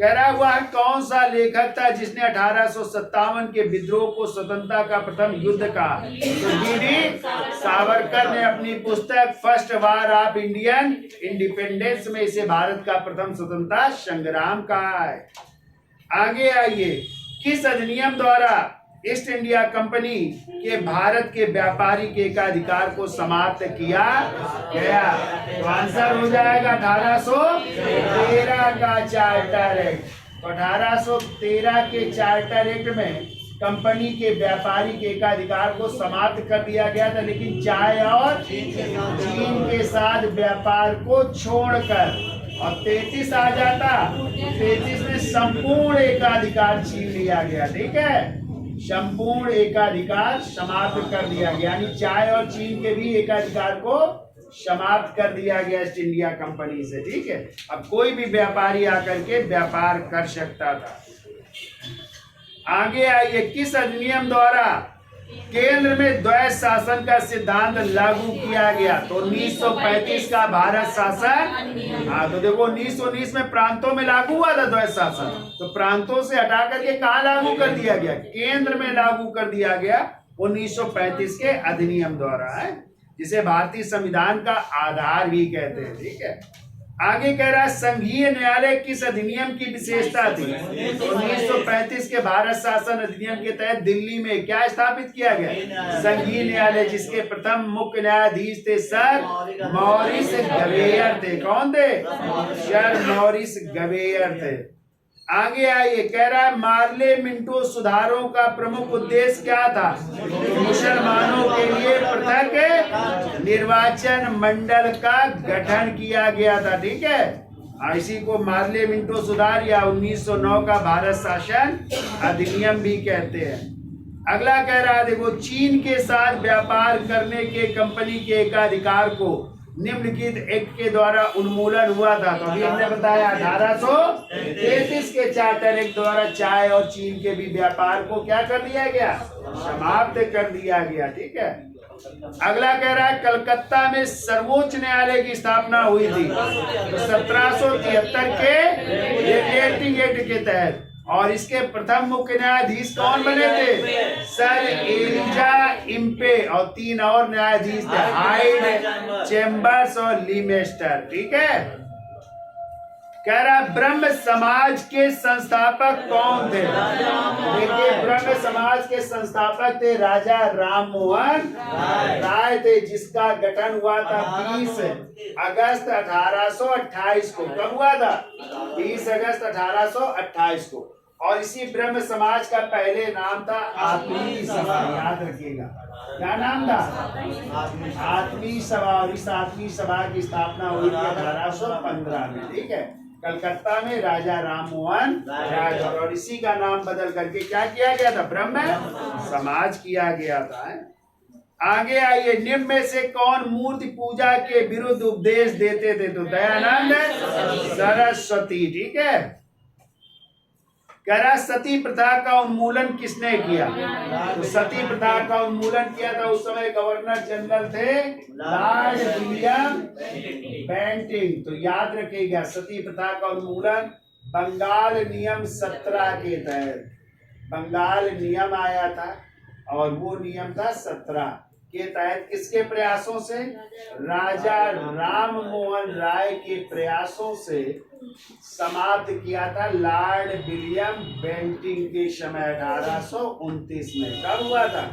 कह रहा वह कौन सा लेखक था जिसने 1857 के विद्रोह को स्वतंत्रता का प्रथम युद्ध कहा, तो डी सावरकर ने अपनी पुस्तक first war of Indian independence में इसे भारत का प्रथम स्वतंत्रता संग्राम कहा है। आगे आइए, किस अधिनियम द्वारा ईस्ट इंडिया कंपनी के भारत के व्यापारिक एकाधिकार को समाप्त किया गया, तो आंसर हो जाएगा 1813 का चार्टर एक्ट। तो 1813 के चार्टर एक्ट में कंपनी के व्यापारिक एकाधिकार को समाप्त कर दिया गया था, लेकिन चाय और चीन के साथ व्यापार को छोड़कर, और 33 आ जाता, 33 में संपूर्ण एकाधिकार छीन लिया गया, ठीक है। संपूर्ण एकाधिकार समाप्त कर दिया गया, यानी चाय और चीन के भी एकाधिकार को समाप्त कर दिया गया ईस्ट इंडिया कंपनी से, ठीक है। अब कोई भी व्यापारी आकर के व्यापार कर सकता था। आगे आइए, किस अधिनियम द्वारा केंद्र में द्वैत शासन का सिद्धांत लागू किया गया। तो 1935 का भारत शासन, हाँ तो देखो 1919 में प्रांतों में लागू हुआ था द्वैत शासन, तो प्रांतों से हटा करके कहाँ लागू कर दिया गया? केंद्र में लागू कर दिया गया 1935 के अधिनियम द्वारा, है जिसे भारतीय संविधान का आधार भी कहते हैं। ठीक है, आगे कह रहा है संघीय न्यायालय किस अधिनियम की विशेषता थी? तो 1935 के भारत शासन अधिनियम के तहत दिल्ली में क्या स्थापित किया गया? संघीय न्यायालय, जिसके प्रथम मुख्य न्यायाधीश थे सर मॉरिस गवेयर थे। कौन थे? सर मॉरिस गवेयर थे। आगे आइए, कह रहा है मार्ले मिंटो सुधारों का प्रमुख उद्देश्य क्या था? मुसलमानों के लिए पृथक निर्वाचन मंडल का गठन किया गया था। ठीक है, इसी को मार्ले मिंटो सुधार या 1909 का भारत शासन अधिनियम भी कहते हैं। अगला कह रहा है देखो, चीन के साथ व्यापार करने के कंपनी के एकाधिकार को निम्नलिखित एक्ट के द्वारा उन्मूलन हुआ था। तो अभी हमने बताया 1833 के चार्टर एक्ट द्वारा चाय और चीन के भी व्यापार को क्या कर दिया गया? समाप्त कर दिया गया। ठीक है, अगला कह रहा है कलकत्ता में सर्वोच्च न्यायालय की स्थापना हुई थी तो 1773 के रेगुलेटिंग एक्ट के तहत, और इसके प्रथम मुख्य न्यायाधीश कौन बने थे? सर एलिजा इम्पे, और 3 और न्यायाधीश थे, हाइड, चेम्बर्स और लीमेस्टर। ठीक है, कह रहा ब्रह्म समाज के संस्थापक कौन थे? देखिए, ब्रह्म समाज के संस्थापक थे राजा राम मोहन राय थे, जिसका गठन हुआ था 20 अगस्त 1828 को। कब हुआ था? 20 अगस्त 1828 को। और इसी ब्रह्म समाज का पहले नाम था आत्मीय सभा। याद रखिएगा, क्या नाम था? आत्मीय सभा। और इस आत्मीय सभा की स्थापना हुई थी 1815 में। ठीक है, कलकत्ता में राजा राम मोहन राय, और इसी का नाम बदल करके क्या किया गया था? ब्रह्म समाज किया गया था। आगे आइए, निम्न में से कौन मूर्ति पूजा के विरुद्ध उपदेश देते थे? तो दयानंद सरस्वती। ठीक है, कह रहा सती प्रथा का उन्मूलन किसने किया? तो सती प्रथा का उन्मूलन किया था उस समय गवर्नर जनरल थे लॉर्ड विलियम बेंटिंग। तो याद रखिएगा, सती प्रथा का उन्मूलन बंगाल नियम 17 के तहत, बंगाल नियम आया था और वो नियम था 17 के तहत। किसके प्रयासों से? राजा राम मोहन राय के प्रयासों से समाप्त किया था लॉर्ड विलियम बेंटिंग के समय 1829 में। कब हुआ था?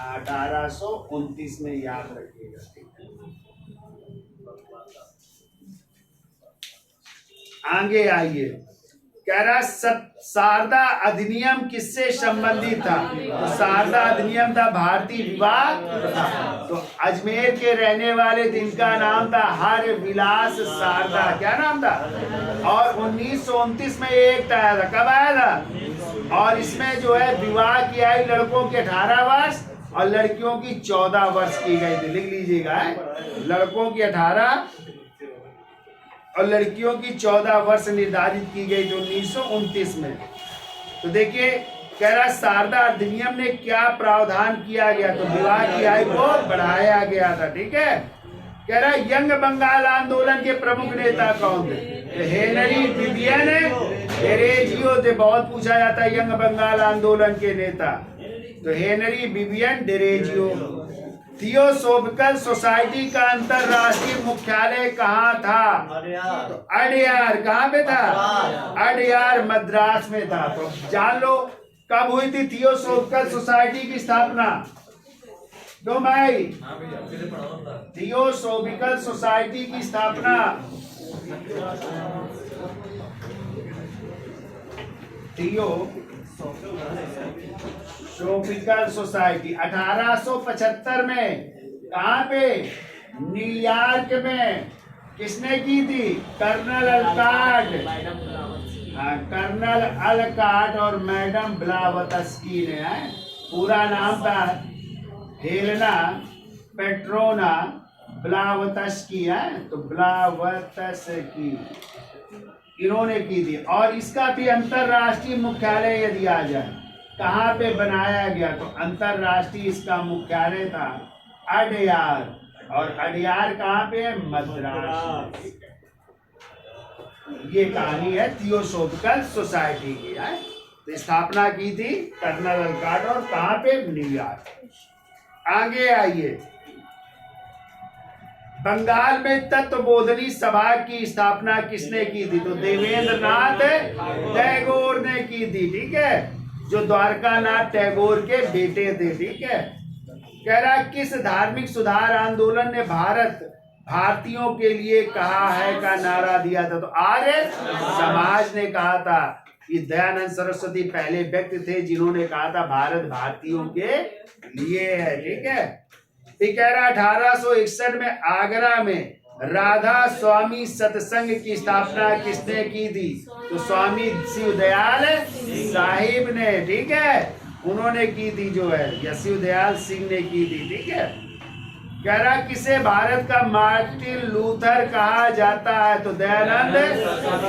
1829 में, याद रखिएगा। आगे आइए, कह रहा शारदा अधिनियम किससे संबंधित था? तो शारदा अधिनियम था भारतीय विवाह प्रथा। तो अजमेर के रहने वाले जिनका नाम था हर विलास शारदा, क्या नाम था? और 1929 में एक आया था। कब आया था? और इसमें जो है विवाह की आयु लड़कों के 18 वर्ष और लड़कियों की 14 वर्ष की गई थी। लिख लीजिएगा, लड़कों की 18 और लड़कियों की 14 वर्ष निर्धारित की गई थी 1929 में। तो देखिए, कह रहा शारदा अधिनियम ने क्या प्रावधान किया गया? तो विवाह की आयु को बढ़ाया गया था। ठीक है, कह रहा यंग बंगाल आंदोलन के प्रमुख नेता कौन थे? हेनरी विवियन डेरेजियो थे। बहुत पूछा जाता है यंग बंगाल आंदोलन के नेता। तो Henry Vivian Derozio. Theosophical society का अंतरराष्ट्रीय मुख्यालय कहाँ था? तो अडयार। कहाँ पे था? अडयार मद्रास में था। तो जान लो कब हुई थी थियोसोफिकल सोसाइटी की स्थापना? 2 मई। थियोसोफिकल सोसाइटी की स्थापना थियोसोफिकल सोसाइटी 1875 में। कहाँ पे? न्यूयॉर्क में। किसने की थी? Colonel Olcott. कर्नल अलकाट और मैडम ब्लावत्स्की ने। पूरा नाम था हेलेना पेट्रोना ब्लावत्स्की है, तो ब्लावत्स्की इन्होंने की थी। और इसका भी अंतरराष्ट्रीय मुख्यालय यदि आ जाए कहाँ पे बनाया गया, तो अंतरराष्ट्रीय इसका मुख्यालय था अडयार, और अडयार कहाँ पे है, मद्रास। ये कहानी है थियोसोफिकल सोसाइटी की है। तो स्थापना की थी कर्नल अलकाट, और कहाँ पे, न्यूयॉर्क। आगे आइए, बंगाल में तत्वबोधनी सभा की स्थापना किसने की थी, तो देवेंद्र नाथ टैगोर ने की थी, ठीक है, जो द्वारका नाथ टैगोर के बेटे थे, ठीक है। कह रहा किस धार्मिक सुधार आंदोलन ने भारतीयों के लिए कहा है का नारा दिया था, तो आर्य समाज ने कहा था। कि दयानंद सरस्वती पहले व्यक्ति थे जिन्होंने कहा था भारत भारतीयों के लिए है, ठीक है। ठीक कह रहा 1861 में आगरा में राधा स्वामी सत्संग की स्थापना किसने की थी, तो स्वामी शिवदयाल साहिब ने, ठीक है, उन्होंने की थी जो है, या शिवदयाल सिंह ने की थी, ठीक है। कह रहा किसे भारत का मार्टिन लूथर कहा जाता है, तो दयानंद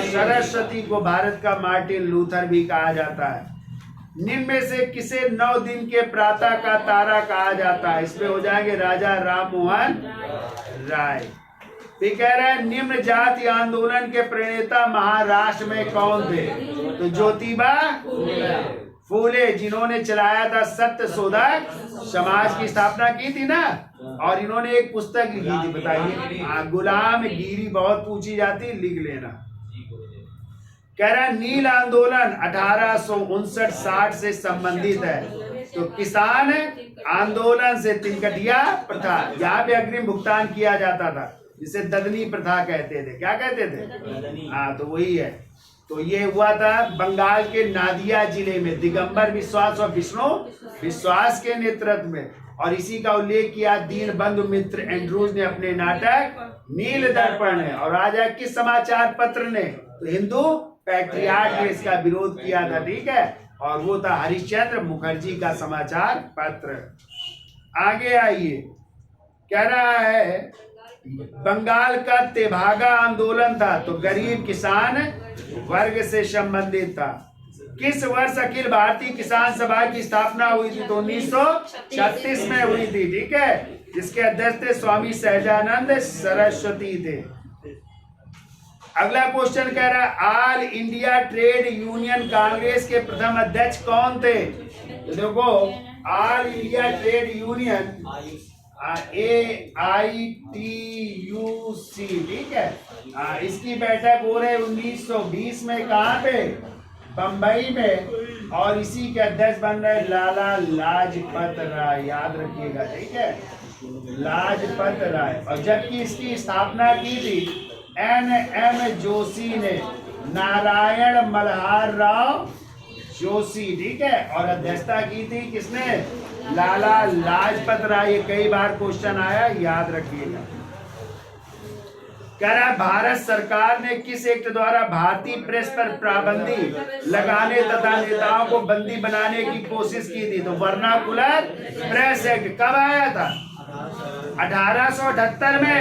सरस्वती को भारत का मार्टिन लूथर भी कहा जाता है। निम्न में से किसे 9 दिन के प्रातः का तारा कहा जाता है, इसमें हो जाएंगे राजा राम मोहन राय। फिर कह रहा है निम्न जाति आंदोलन के प्रणेता महाराष्ट्र में कौन थे, तो ज्योतिबा फूले, जिन्होंने चलाया था सत्य शोधक समाज की स्थापना की थी ना, और इन्होंने एक पुस्तक लिखी थी, बताइए, गुलाम गिरी, बहुत पूछी जाती, लिख लेना। कह रहा नील आंदोलन 1859-60 से संबंधित है, तो किसान आंदोलन से तिनकटिया प्रथा, यहाँ पे अग्रिम भुगतान किया जाता था, जिसे ददनी प्रथा कहते थे। क्या कहते थे, हाँ, तो वही है। तो ये हुआ था बंगाल के नादिया जिले में दिगंबर विश्वास और विष्णु विश्वास के नेतृत्व में, और इसी का उल्लेख किया दीनबंधु मित्र एंड्रूज ने अपने नाटक नील दर्पण ने। और राजा किस समाचार पत्र ने, तो हिंदू पैट्रियार्क ने इसका विरोध किया था, ठीक है, और वो था हरिश्चंद्र मुखर्जी का समाचार पत्र। आगे आइए, कह रहा है बंगाल का तेभागा आंदोलन था, तो गरीब किसान वर्ग से संबंधित था। किस वर्ष अखिल भारतीय किसान सभा की स्थापना हुई थी, तो 1936 में हुई थी, ठीक है, जिसके अध्यक्ष थे स्वामी सहजानंद सरस्वती थे। अगला क्वेश्चन कह रहा है all India trade union Congress के प्रथम अध्यक्ष कौन थे, तो देखो all India trade union AITUC, ठीक है, इसकी बैठक हो रही 1920 में, कहाँ पे, बंबई में, और इसी के अध्यक्ष बन रहे लाला लाजपत राय, याद रखिएगा, ठीक है, लाजपत राय। और जबकि इसकी स्थापना की थी NM जोशी ने, नारायण मल्हार राव जोशी, ठीक है, और अध्यक्षता की थी किसने, लाला लाजपत राय। कई बार क्वेश्चन आया, याद रखिएगा। कह रहा भारत सरकार ने किस एक्ट द्वारा भारतीय प्रेस पर पाबंदी लगाने तथा नेताओं को बंदी बनाने की कोशिश की थी, तो वर्नाकुलर प्रेस एक्ट कब आया था, 1878 में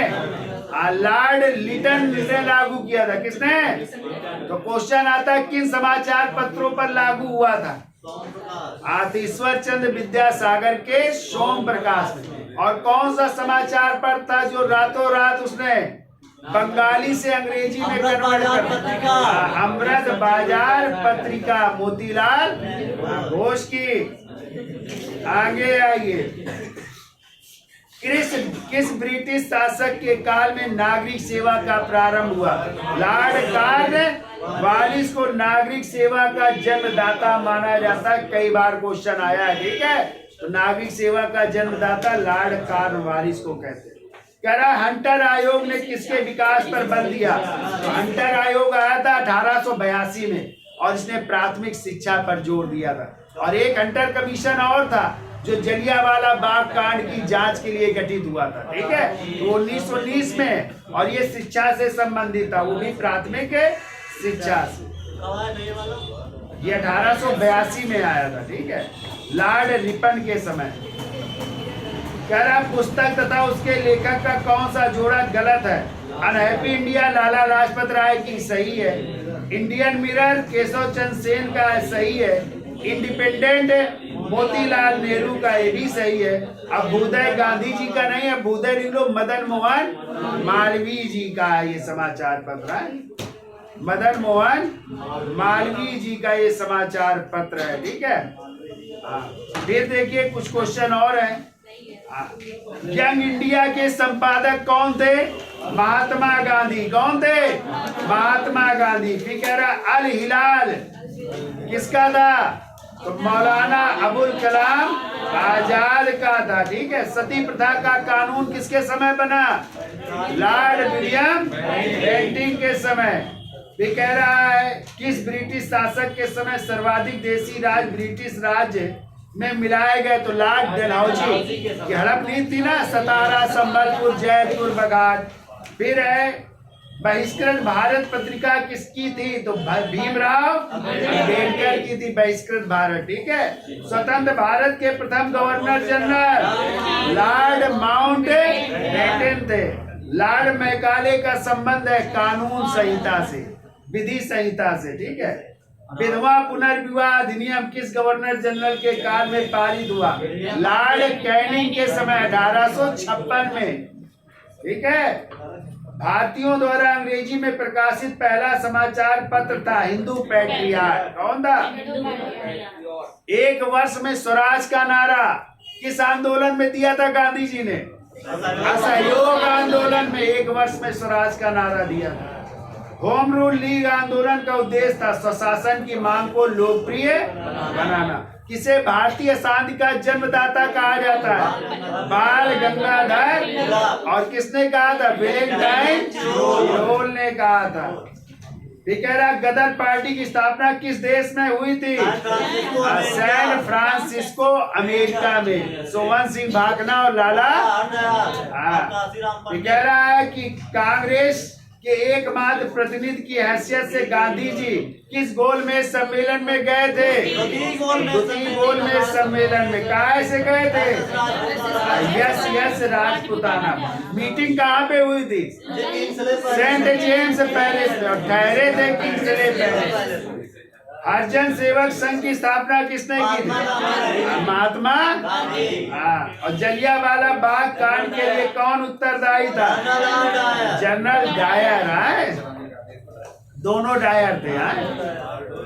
लॉर्ड लिटन ने लागू किया था। किसने, तो क्वेश्चन आता है किन समाचार पत्रों पर लागू हुआ था, ईश्वर चंद्र विद्यासागर के सोम प्रकाश में। और कौन सा समाचार पत्र था जो रातों रात उसने बंगाली से अंग्रेजी में कन्वर्ट कर दिया, अमृत बाजार पत्रिका, मोतीलाल घोष की। आगे आइए, किस ब्रिटिश शासक के काल में नागरिक सेवा का प्रारंभ हुआ, लॉर्ड कॉर्नवालिस को नागरिक सेवा का जन्मदाता माना जाता है, कई बार क्वेश्चन आया है, ठीक है, तो नागरिक सेवा का जन्मदाता लॉर्ड कॉर्नवालिस को कहते हैं। कह रहा हंटर आयोग ने किसके विकास पर बल दिया, तो हंटर आयोग आया था 1882 में, और इसने प्राथमिक शिक्षा पर जोर दिया था। और एक हंटर कमीशन और था जो जलियांवाला बाग कांड की जांच के लिए गठित हुआ था, ठीक है, तो 1919 में, और ये शिक्षा से संबंधित था, वो भी प्राथमिक शिक्षा से। ये 1882 में आया था, ठीक है, लॉर्ड रिपन के समय। कह रहा पुस्तक तथा उसके लेखक का कौन सा जोड़ा गलत है, अनहैप्पी इंडिया लाला लाजपत राय की सही है, इंडियन मिरर केशव चंद्र सेन का सही है, इंडिपेंडेंट मोतीलाल नेहरू का, ये भी सही है। अब भूदय गांधी जी का नहीं है, भूदय लिख लो मदन मोहन मालवीय जी का ये समाचार पत्र है। मदन मोहन मालवीय जी का ये समाचार पत्र है, ठीक है। फिर देखिए कुछ क्वेश्चन और है। यंग इंडिया के संपादक कौन थे? महात्मा गांधी। कौन थे? महात्मा गांधी। फिर कह रहा अल हिलाल किसका था? तो मौलाना अबुल कलाम आजाद का था, ठीक है। सती प्रथा का कानून किसके समय बना? लॉर्ड विलियम बेंटिंक के समय। भी कह रहा है किस ब्रिटिश शासक के समय सर्वाधिक देसी राज ब्रिटिश राज्य में मिलाए गए? तो लॉर्ड डलहौजी की हड़प नीति थी ना, सतारा, संबलपुर, जयपुर, बघाट। फिर है बहिष्कृत भारत पत्रिका किसकी थी? तो भीमराव अम्बेडकर की थी बहिष्कृत भारत, ठीक है। स्वतंत्र भारत के प्रथम गवर्नर जनरल लॉर्ड माउंटबेटन थे। लॉर्ड मैकाले का संबंध है कानून संहिता से, विधि संहिता से, ठीक है। विधवा पुनर्विवाह अधिनियम किस गवर्नर जनरल के काल में पारित हुआ? लॉर्ड कैनिंग के समय 1856 में, ठीक है। भारतीयों द्वारा अंग्रेजी में प्रकाशित पहला समाचार पत्र था हिंदू पैट्रियट। कौन था? एक वर्ष में स्वराज का नारा किस आंदोलन में दिया था गांधी जी ने? असहयोग आंदोलन में एक वर्ष में स्वराज का नारा दिया था। होम रूल लीग आंदोलन का उद्देश्य था स्वशासन की मांग को लोकप्रिय बनाना। किसे भारतीय शांति का जन्मदाता कहा जाता है? बाल गंगाधर। और किसने कहा था? वैलेंटाइन रोल ने कहा था। गदर पार्टी की स्थापना किस देश में हुई थी? सैन फ्रांसिस्को अमेरिका में। सोवन सिंह भाकना और लाला। कह रहा है कि कांग्रेस के एकमात्र प्रतिनिधि की हैसियत से गांधी जी किस गोलमेज सम्मेलन में गए थे? द्वितीय गोलमेज सम्मेलन में। कहाँ से गए थे? यस राजपुताना। मीटिंग कहाँ पे हुई थी? सेंट जेम्स पैलेस में। और ठहरे थे किंग्सले पैलेस। हरिजन सेवक संघ की स्थापना किसने की थी? महात्मा। और जलियांवाला बाग कांड के लिए कौन उत्तरदायी था? जनरल डायर है। दोनों डायर थे।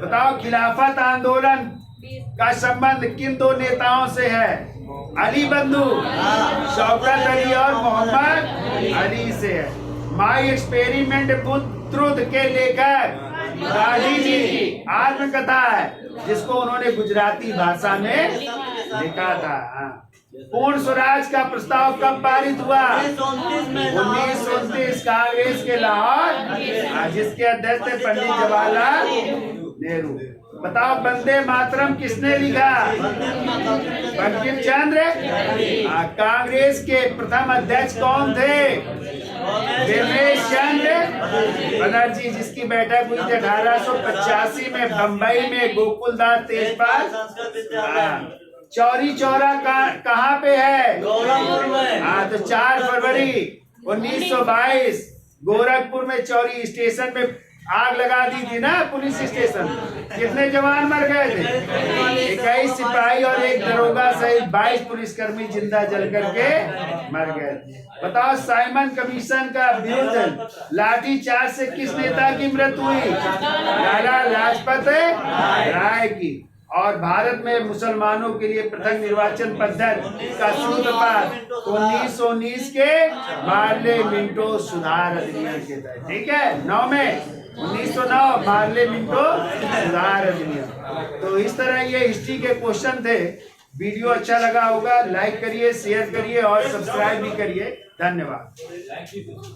बताओ खिलाफत आंदोलन का संबंध किन दो नेताओं से है? अली बंधु, शौकत अली और मोहम्मद अली से है। माई एक्सपेरिमेंट ट्रुथ के लेकर गांधी जी की आत्मकथा है जिसको उन्होंने गुजराती भाषा में लिखा था। पूर्ण स्वराज का प्रस्ताव कब पारित हुआ? 1929 कांग्रेस के लाहौर, जिसके अध्यक्ष थे पंडित जवाहरलाल नेहरू। बताओ वंदे मातरम किसने लिखा? बंकिम चंद्र। कांग्रेस के प्रथम अध्यक्ष कौन थे? रमेश चंद्र बनर्जी, जिसकी बैठक हुई थी 1885 में बम्बई में गोकुलदास तेजपाल। चौरी चौरा कहाँ पे है? गोरखपुर में। तो 4 फरवरी 1922 गोरखपुर में चौरी स्टेशन में आग लगा दी थी ना, पुलिस स्टेशन। कितने जवान मर गए थे? 21 सिपाही और एक दरोगा सहित 22 पुलिसकर्मी जिंदा जल करके मर गए। बताओ साइमन कमीशन का विरुद्ध लाठीचार्ज से किस नेता की मृत्यु हुई? लाला लाजपत राय की। और भारत में मुसलमानों के लिए पृथक निर्वाचन पद्धति का सूत्रपात 1919 के पार्लियामेंटो सुधार अधिनियम के तहत, ठीक है। 9 में 1909 पार्लियामेंटो सुधार अधिनियम। तो इस तरह ये हिस्ट्री के क्वेश्चन थे। वीडियो अच्छा लगा होगा, लाइक करिए, शेयर करिए और सब्सक्राइब भी करिए। धन्यवाद।